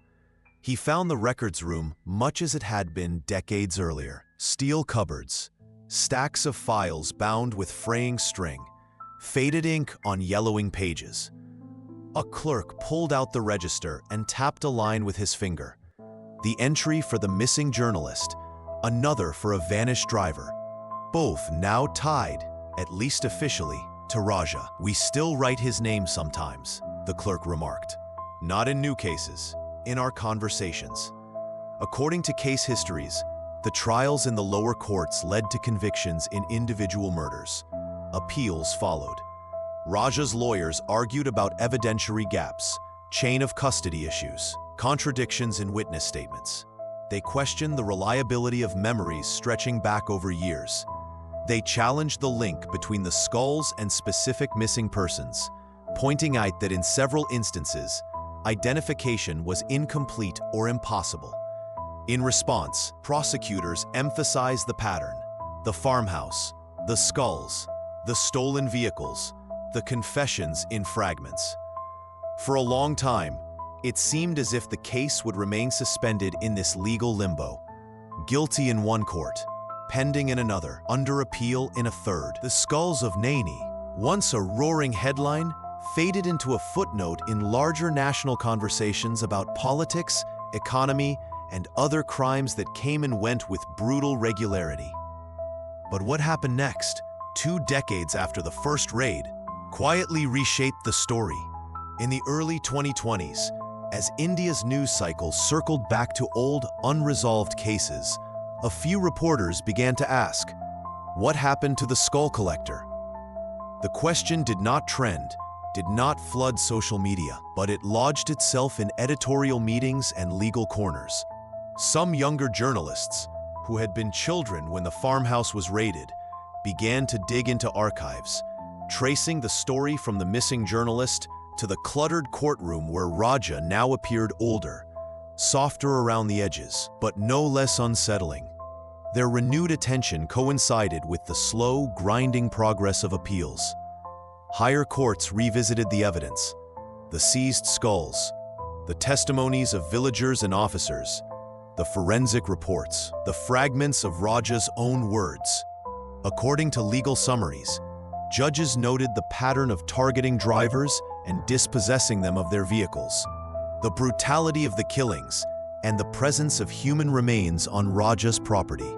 He found the records room much as it had been decades earlier. Steel cupboards, stacks of files bound with fraying string, faded ink on yellowing pages. A clerk pulled out the register and tapped a line with his finger. The entry for the missing journalist, another for a vanished driver, both now tied, at least officially, to Raja. "We still write his name sometimes," the clerk remarked. "Not in new cases, in our conversations." According to case histories, the trials in the lower courts led to convictions in individual murders. Appeals followed. Raja's lawyers argued about evidentiary gaps, chain of custody issues, contradictions in witness statements. They questioned the reliability of memories stretching back over years. They challenged the link between the skulls and specific missing persons, pointing out that in several instances, identification was incomplete or impossible. In response, prosecutors emphasized the pattern: the farmhouse, the skulls, the stolen vehicles, the confessions in fragments. For a long time, it seemed as if the case would remain suspended in this legal limbo. Guilty in one court, pending in another, under appeal in a third. The skulls of Naini, once a roaring headline, faded into a footnote in larger national conversations about politics, economy, and other crimes that came and went with brutal regularity. But what happened next, 2 decades after the first raid, quietly reshaped the story. In the early 2020s, as India's news cycle circled back to old, unresolved cases, a few reporters began to ask, what happened to the skull collector? The question did not trend, did not flood social media, but it lodged itself in editorial meetings and legal corners. Some younger journalists, who had been children when the farmhouse was raided, began to dig into archives, tracing the story from the missing journalist to the cluttered courtroom where Raja now appeared older, softer around the edges, but no less unsettling. Their renewed attention coincided with the slow, grinding progress of appeals. Higher courts revisited the evidence, the seized skulls, the testimonies of villagers and officers, the forensic reports, the fragments of Raja's own words. According to legal summaries, judges noted the pattern of targeting drivers and dispossessing them of their vehicles, the brutality of the killings, and the presence of human remains on Raja's property.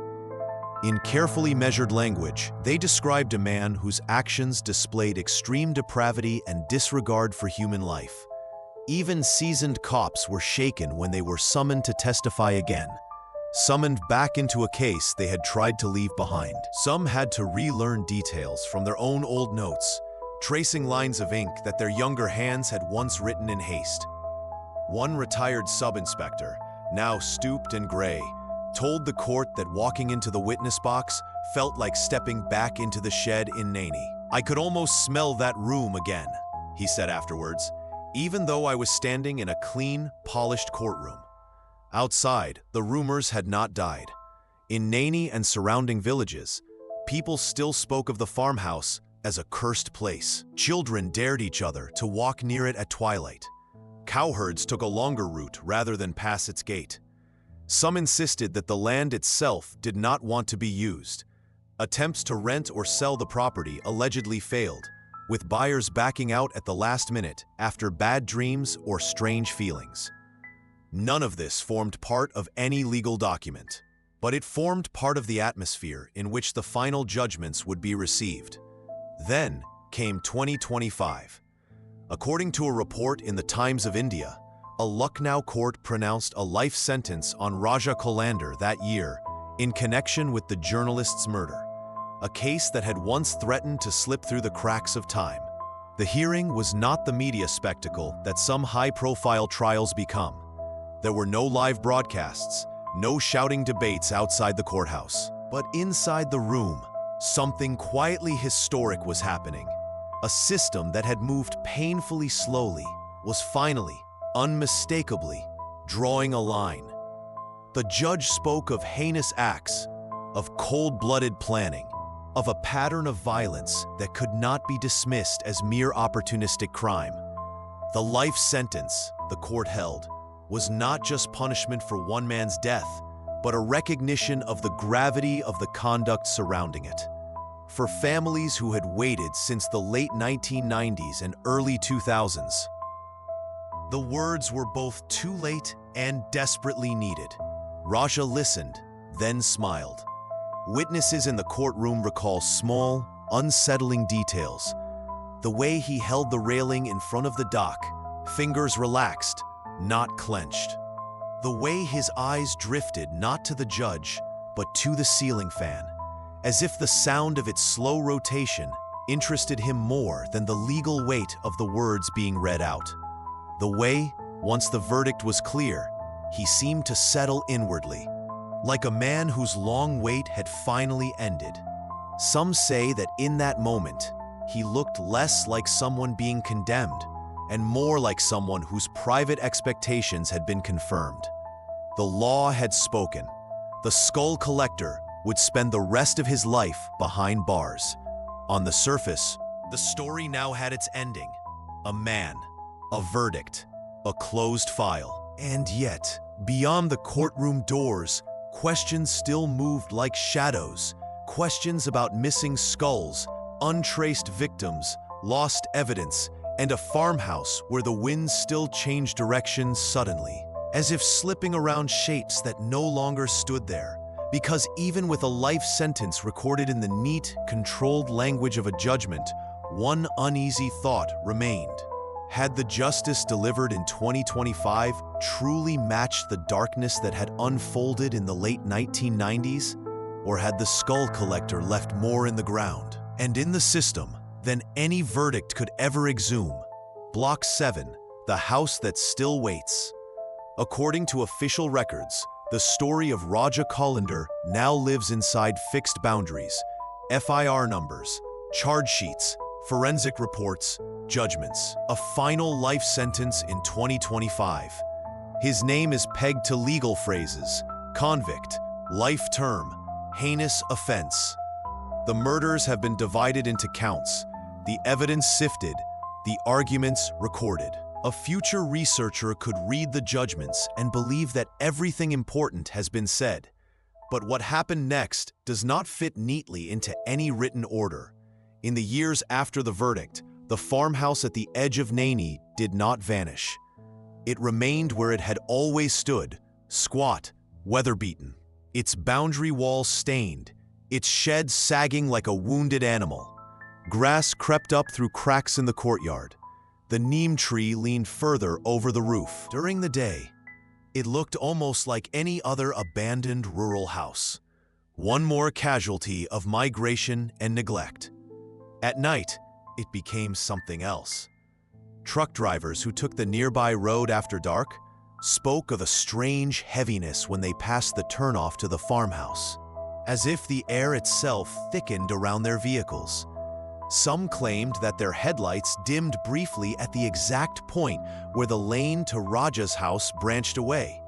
In carefully measured language, they described a man whose actions displayed extreme depravity and disregard for human life. Even seasoned cops were shaken when they were summoned to testify again, summoned back into a case they had tried to leave behind. Some had to relearn details from their own old notes, tracing lines of ink that their younger hands had once written in haste. One retired sub-inspector, now stooped and gray, told the court that walking into the witness box felt like stepping back into the shed in Naini. "I could almost smell that room again," he said afterwards, even though I was standing in a clean, polished courtroom. Outside, the rumors had not died. In Naini and surrounding villages, people still spoke of the farmhouse as a cursed place. Children dared each other to walk near it at twilight. Cowherds took a longer route rather than pass its gate. Some insisted that the land itself did not want to be used. Attempts to rent or sell the property allegedly failed, with buyers backing out at the last minute after bad dreams or strange feelings. None of this formed part of any legal document, but it formed part of the atmosphere in which the final judgments would be received. Then came 2025. According to a report in the Times of India, a Lucknow court pronounced a life sentence on Raja Kolander that year in connection with the journalist's murder, a case that had once threatened to slip through the cracks of time. The hearing was not the media spectacle that some high-profile trials become. There were no live broadcasts, no shouting debates outside the courthouse. But inside the room, something quietly historic was happening. A system that had moved painfully slowly was finally, unmistakably, drawing a line. The judge spoke of heinous acts, of cold-blooded planning, of a pattern of violence that could not be dismissed as mere opportunistic crime. The life sentence, the court held, was not just punishment for one man's death, but a recognition of the gravity of the conduct surrounding it. For families who had waited since the late 1990s and early 2000s, the words were both too late and desperately needed. Raja listened, then smiled. Witnesses in the courtroom recall small, unsettling details. The way he held the railing in front of the dock, fingers relaxed, not clenched. The way his eyes drifted not to the judge, but to the ceiling fan, as if the sound of its slow rotation interested him more than the legal weight of the words being read out. The way, once the verdict was clear, he seemed to settle inwardly, like a man whose long wait had finally ended. Some say that in that moment, he looked less like someone being condemned and more like someone whose private expectations had been confirmed. The law had spoken. The skull collector would spend the rest of his life behind bars. On the surface, the story now had its ending. A man, a verdict, a closed file. And yet, beyond the courtroom doors, questions still moved like shadows. Questions about missing skulls, untraced victims, lost evidence, and a farmhouse where the winds still changed direction suddenly, as if slipping around shapes that no longer stood there. Because even with a life sentence recorded in the neat, controlled language of a judgment, one uneasy thought remained. Had the justice delivered in 2025 truly matched the darkness that had unfolded in the late 1990s? Or had the skull collector left more in the ground and in the system than any verdict could ever exhume? Block 7, the house that still waits. According to official records, the story of Raja Kolander now lives inside fixed boundaries, FIR numbers, charge sheets, forensic reports, judgments. A final life sentence in 2025. His name is pegged to legal phrases: convict, life term, heinous offense. The murders have been divided into counts, the evidence sifted, the arguments recorded. A future researcher could read the judgments and believe that everything important has been said. But what happened next does not fit neatly into any written order. In the years after the verdict, the farmhouse at the edge of Naini did not vanish. It remained where it had always stood, squat, weather-beaten, its boundary wall stained, its shed sagging like a wounded animal. Grass crept up through cracks in the courtyard. The neem tree leaned further over the roof. During the day, it looked almost like any other abandoned rural house. One more casualty of migration and neglect. At night, it became something else. Truck drivers who took the nearby road after dark spoke of a strange heaviness when they passed the turnoff to the farmhouse, as if the air itself thickened around their vehicles. Some claimed that their headlights dimmed briefly at the exact point where the lane to Raja's house branched away.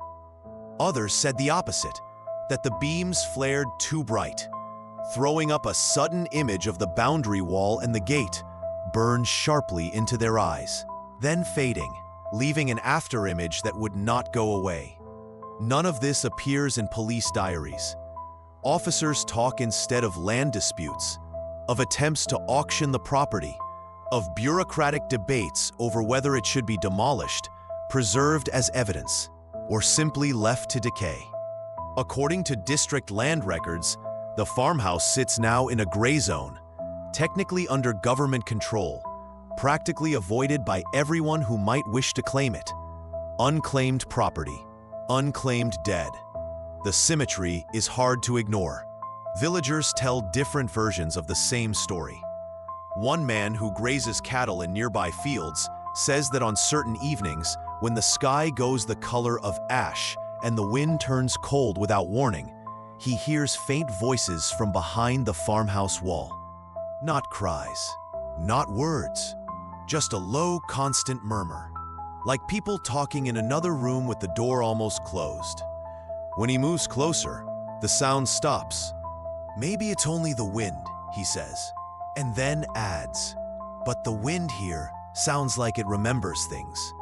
Others said the opposite, that the beams flared too bright, throwing up a sudden image of the boundary wall and the gate, burned sharply into their eyes, then fading, leaving an afterimage that would not go away. None of this appears in police diaries. Officers talk instead of land disputes, of attempts to auction the property, of bureaucratic debates over whether it should be demolished, preserved as evidence, or simply left to decay. According to district land records, the farmhouse sits now in a gray zone, technically under government control, practically avoided by everyone who might wish to claim it. Unclaimed property, unclaimed dead. The symmetry is hard to ignore. Villagers tell different versions of the same story. One man who grazes cattle in nearby fields says that on certain evenings, when the sky goes the color of ash and the wind turns cold without warning, he hears faint voices from behind the farmhouse wall. Not cries, not words, just a low, constant murmur, like people talking in another room with the door almost closed. When he moves closer, the sound stops. Maybe it's only the wind, he says, and then adds, but the wind here sounds like it remembers things.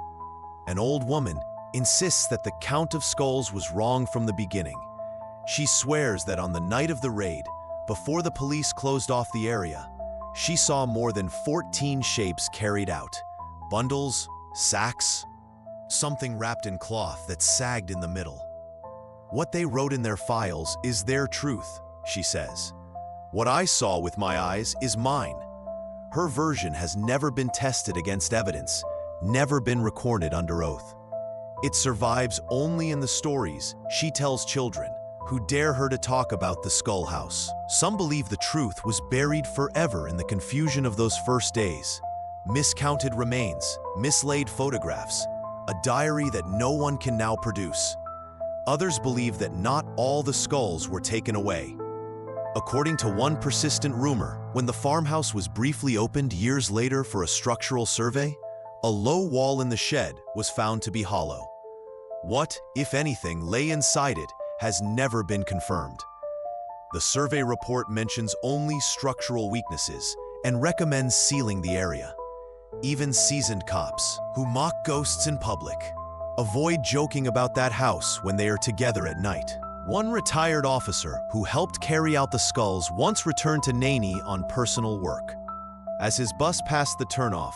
An old woman insists that the count of skulls was wrong from the beginning. She swears that on the night of the raid, before the police closed off the area, she saw more than 14 shapes carried out. Bundles, sacks, something wrapped in cloth that sagged in the middle. What they wrote in their files is their truth, she says. What I saw with my eyes is mine. Her version has never been tested against evidence, never been recorded under oath. It survives only in the stories she tells children who dare her to talk about the Skull House. Some believe the truth was buried forever in the confusion of those first days. Miscounted remains, mislaid photographs, a diary that no one can now produce. Others believe that not all the skulls were taken away. According to one persistent rumor, when the farmhouse was briefly opened years later for a structural survey, a low wall in the shed was found to be hollow. What, if anything, lay inside it has never been confirmed. The survey report mentions only structural weaknesses and recommends sealing the area. Even seasoned cops, who mock ghosts in public, avoid joking about that house when they are together at night. One retired officer who helped carry out the skulls once returned to Naini on personal work. As his bus passed the turnoff,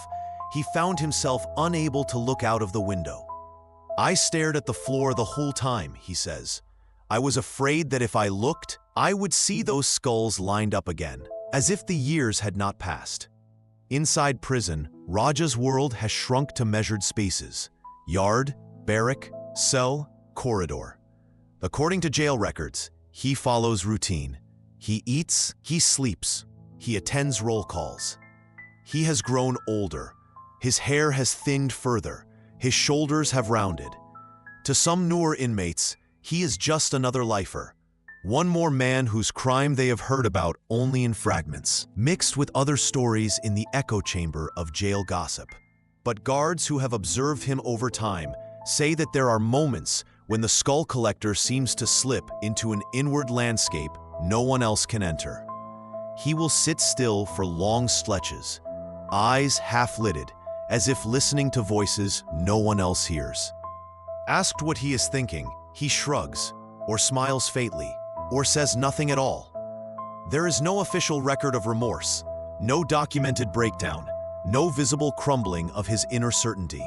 he found himself unable to look out of the window. I stared at the floor the whole time, he says. I was afraid that if I looked, I would see those skulls lined up again, as if the years had not passed. Inside prison, Raja's world has shrunk to measured spaces: yard, barrack, cell, corridor. According to jail records, he follows routine. He eats, he sleeps, he attends roll calls. He has grown older. His hair has thinned further. His shoulders have rounded. To some newer inmates, he is just another lifer, One more man whose crime they have heard about only in fragments, mixed with other stories in the echo chamber of jail gossip. But guards who have observed him over time say that there are moments when the skull collector seems to slip into an inward landscape no one else can enter. He will sit still for long stretches, eyes half-lidded, as if listening to voices no one else hears. Asked what he is thinking, he shrugs, or smiles faintly, or says nothing at all. There is no official record of remorse, no documented breakdown, no visible crumbling of his inner certainty.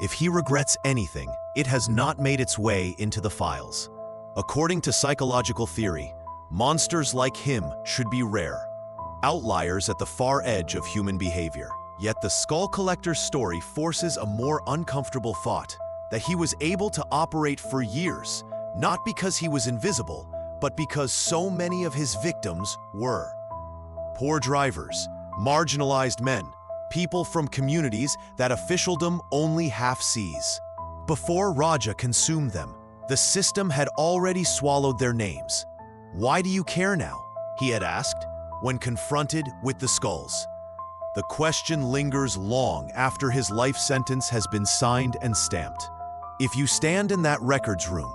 If he regrets anything, it has not made its way into the files. According to psychological theory, monsters like him should be rare, outliers at the far edge of human behavior. Yet the skull collector's story forces a more uncomfortable thought, that he was able to operate for years, not because he was invisible, but because so many of his victims were. Poor drivers, marginalized men, people from communities that officialdom only half sees. Before Raja consumed them, the system had already swallowed their names. "Why do you care now?" he had asked, when confronted with the skulls. The question lingers long after his life sentence has been signed and stamped. If you stand in that records room,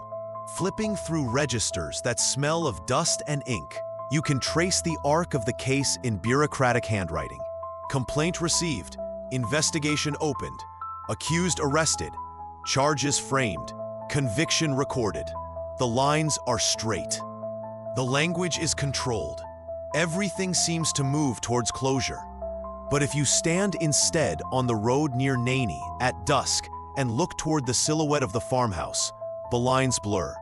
flipping through registers that smell of dust and ink, you can trace the arc of the case in bureaucratic handwriting. Complaint received, investigation opened, accused arrested, charges framed, conviction recorded. The lines are straight. The language is controlled. Everything seems to move towards closure. But if you stand instead on the road near Naini at dusk and look toward the silhouette of the farmhouse, the lines blur.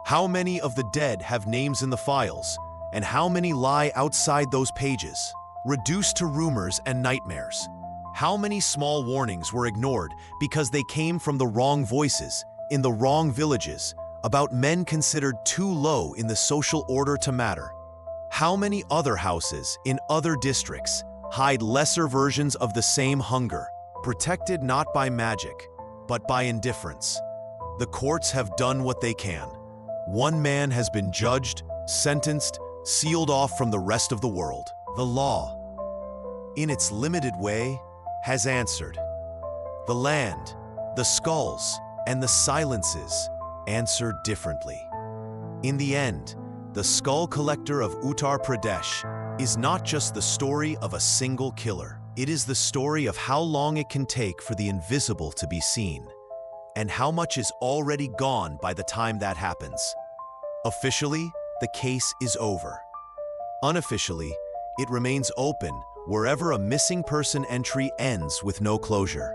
How many of the dead have names in the files, and how many lie outside those pages, reduced to rumors and nightmares? How many small warnings were ignored because they came from the wrong voices, in the wrong villages, about men considered too low in the social order to matter? How many other houses in other districts hide lesser versions of the same hunger, protected not by magic, but by indifference? The courts have done what they can. One man has been judged, sentenced, sealed off from the rest of the world. The law, in its limited way, has answered. The land, the skulls, and the silences answer differently. In the end, the skull collector of Uttar Pradesh is not just the story of a single killer. It is the story of how long it can take for the invisible to be seen, and how much is already gone by the time that happens. Officially, the case is over. Unofficially, it remains open wherever a missing person entry ends with no closure,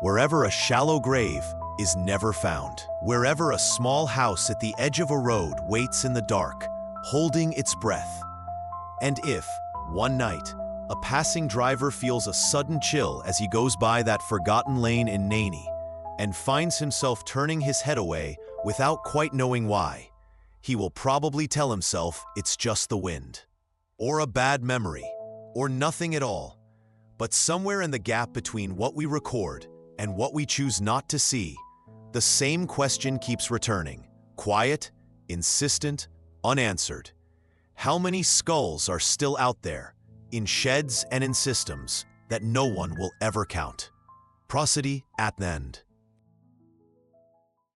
wherever a shallow grave is never found, wherever a small house at the edge of a road waits in the dark, holding its breath. And if, one night, a passing driver feels a sudden chill as he goes by that forgotten lane in Naini and finds himself turning his head away without quite knowing why, he will probably tell himself it's just the wind, or a bad memory, or nothing at all. But somewhere in the gap between what we record and what we choose not to see, the same question keeps returning, quiet, insistent, unanswered. How many skulls are still out there, in sheds and in systems that no one will ever count? Prosody at the end.